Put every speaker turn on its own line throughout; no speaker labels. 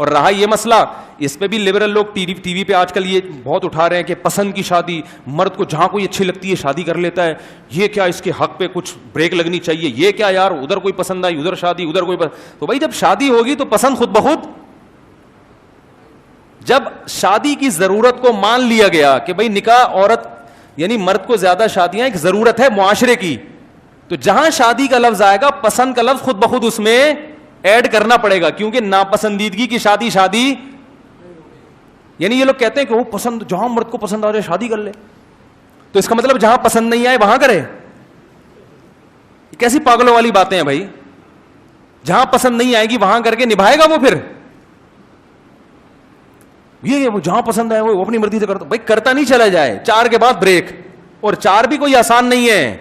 اور رہا یہ مسئلہ, اس پہ بھی لبرل لوگ ٹی وی پہ آج کل یہ بہت اٹھا رہے ہیں کہ پسند کی شادی, مرد کو جہاں کوئی اچھی لگتی ہے شادی کر لیتا ہے, یہ کیا اس کے حق پہ کچھ بریک لگنی چاہیے, یہ کیا یار ادھر کوئی پسند آئی ادھر شادی ادھر کوئی تو بھائی جب شادی ہوگی تو پسند خود بخود, جب شادی کی ضرورت کو مان لیا گیا کہ بھائی نکاح عورت یعنی مرد کو زیادہ شادیاں ایک ضرورت ہے معاشرے کی, تو جہاں شادی کا لفظ آئے گا پسند کا لفظ خود بخود اس میں ایڈ کرنا پڑے گا, کیونکہ ناپسندیدگی کی شادی یعنی یہ لوگ کہتے ہیں کہ وہ پسند جہاں مرد کو پسند آ جائے شادی کر لے, تو اس کا مطلب جہاں پسند نہیں آئے وہاں کرے. کیسی پاگلوں والی باتیں ہیں بھائی, جہاں پسند نہیں آئے گی وہاں کر کے نبھائے گا وہ, پھر یہ وہ جہاں پسند آئے وہ اپنی مرضی سے کرتا, بھائی کرتا نہیں چلا جائے, 4 کے بعد بریک, اور 4 بھی کوئی آسان نہیں ہے.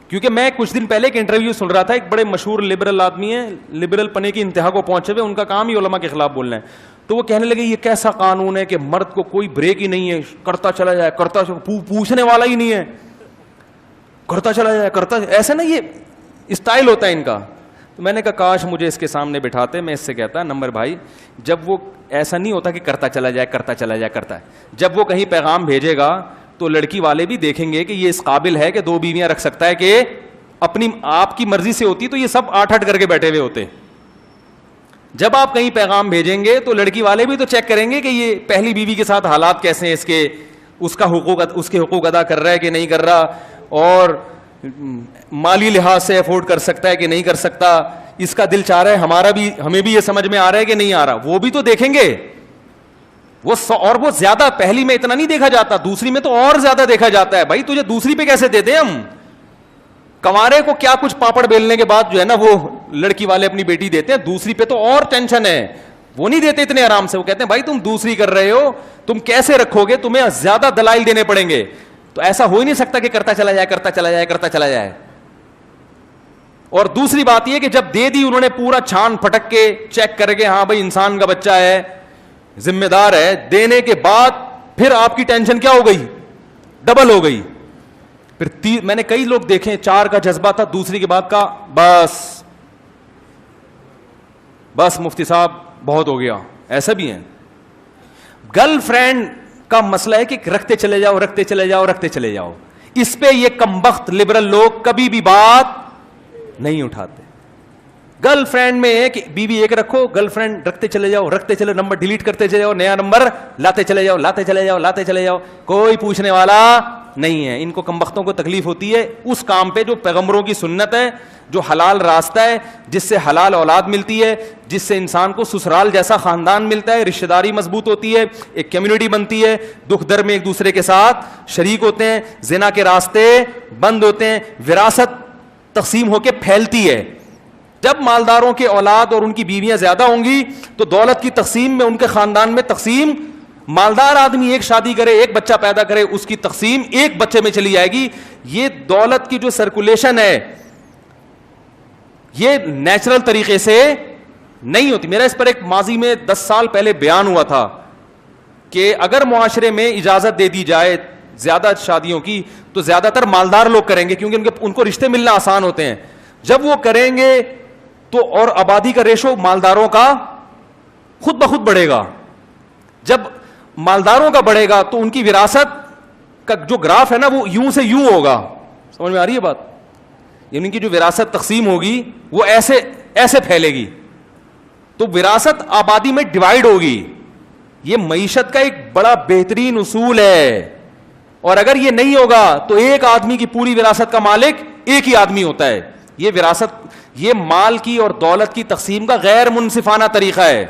کیونکہ میں کچھ دن پہلے ایک انٹرویو سن رہا تھا, ایک بڑے مشہور لبرل آدمی ہیں, لبرل پنے کی انتہا کو پہنچے ہوئے, ان کا کام ہی علماء کے خلاف بولنا ہے, تو وہ کہنے لگے یہ کیسا قانون ہے کہ مرد کو کوئی بریک ہی نہیں ہے, کرتا چلا جائے کرتا پوچھنے والا ہی نہیں ہے, کرتا چلا جائے کرتا, ایسا نہیں, یہ اسٹائل ہوتا ہے ان کا. تو میں نے کہا کاش مجھے اس کے سامنے بٹھاتے, میں اس سے کہتا نمبر بھائی جب وہ ایسا نہیں ہوتا کہ کرتا چلا جائے کرتا چلا جائے کرتا ہے, جب وہ کہیں پیغام بھیجے گا تو لڑکی والے بھی دیکھیں گے کہ یہ اس قابل ہے کہ 2 بیویاں رکھ سکتا ہے, کہ اپنی آپ کی مرضی سے ہوتی تو یہ سب 8 کر کے بیٹھے ہوئے ہوتے. جب آپ کہیں پیغام بھیجیں گے تو لڑکی والے بھی تو چیک کریں گے کہ یہ پہلی بیوی کے ساتھ حالات کیسے ہیں, اس کے حقوق ادا کر رہا ہے کہ نہیں کر رہا, اور مالی لحاظ سے افورڈ کر سکتا ہے کہ نہیں کر سکتا, اس کا دل چاہ رہا ہے ہمیں بھی یہ سمجھ میں آ رہا ہے کہ نہیں آ رہا, وہ بھی تو دیکھیں گے. اور وہ زیادہ پہلی میں اتنا نہیں دیکھا جاتا, دوسری میں تو اور زیادہ دیکھا جاتا ہے. بھائی تجھے دوسری پہ کیسے دے دیں ہم, کنوارے کو کیا کچھ پاپڑ بیلنے کے بعد جو ہے نا وہ لڑکی والے اپنی بیٹی دیتے ہیں, دوسری پہ تو اور ٹینشن ہے, وہ نہیں دیتے اتنے آرام سے. وہ کہتے ہیں بھائی تم دوسری کر رہے ہو, تم کیسے رکھو گے, تمہیں زیادہ دلائل دینے پڑیں گے. تو ایسا ہو ہی نہیں سکتا کہ کرتا چلا جائے کرتا چلا جائے کرتا چلا جائے. اور دوسری بات یہ کہ جب دے دی انہوں نے پورا چھان پھٹک کے چیک کر کے, ہاں بھائی انسان کا بچہ ہے ذمہ دار ہے, دینے کے بعد پھر آپ کی ٹینشن کیا ہو گئی, ڈبل ہو گئی. پھر میں نے کئی لوگ دیکھے 4 کا جذبہ تھا, دوسری کے بعد کا بس مفتی صاحب بہت ہو گیا, ایسا بھی ہے. گرل فرینڈ کا مسئلہ ہے کہ رکھتے چلے جاؤ رکھتے چلے جاؤ رکھتے چلے جاؤ, اس پہ یہ کمبخت لبرل لوگ کبھی بھی بات نہیں اٹھاتے. گرل فرینڈ میں ایک بیوی ایک رکھو, گرل فرینڈ رکھتے چلے جاؤ رکھتے چلے, نمبر ڈیلیٹ کرتے چلے جاؤ, نیا نمبر لاتے چلے جاؤ لاتے چلے جاؤ لاتے چلے جاؤ, کوئی پوچھنے والا نہیں ہے. ان کو کمبختوں کو تکلیف ہوتی ہے اس کام پہ جو پیغمبروں کی سنت ہے, جو حلال راستہ ہے, جس سے حلال اولاد ملتی ہے, جس سے انسان کو سسرال جیسا خاندان ملتا ہے, رشتہ داری مضبوط ہوتی ہے, ایک کمیونٹی بنتی ہے, دکھ در میں ایک دوسرے کے ساتھ شریک ہوتے ہیں, زنا کے راستے بند ہوتے ہیں, وراثت تقسیم ہو کے پھیلتی ہے. جب مالداروں کے اولاد اور ان کی بیویاں زیادہ ہوں گی تو دولت کی تقسیم میں ان کے خاندان میں تقسیم, مالدار آدمی ایک شادی کرے ایک بچہ پیدا کرے اس کی تقسیم ایک بچے میں چلی جائے گی. یہ دولت کی جو سرکولیشن ہے یہ نیچرل طریقے سے نہیں ہوتی. میرا اس پر ایک ماضی میں 10 سال پہلے بیان ہوا تھا کہ اگر معاشرے میں اجازت دے دی جائے زیادہ شادیوں کی تو زیادہ تر مالدار لوگ کریں گے, کیونکہ ان کو رشتے ملنا آسان ہوتے ہیں. جب وہ کریں گے تو اور آبادی کا ریشو مالداروں کا خود بخود بڑھے گا. جب مالداروں کا بڑھے گا تو ان کی وراثت کا جو گراف ہے نا وہ یوں سے یوں ہوگا. سمجھ میں آ رہی ہے بات؟ یعنی کہ جو وراثت تقسیم ہوگی وہ ایسے ایسے پھیلے گی, تو وراثت آبادی میں ڈیوائیڈ ہوگی. یہ معیشت کا ایک بڑا بہترین اصول ہے, اور اگر یہ نہیں ہوگا تو ایک آدمی کی پوری وراثت کا مالک ایک ہی آدمی ہوتا ہے. یہ وراثت, یہ مال کی اور دولت کی تقسیم کا غیر منصفانہ طریقہ ہے.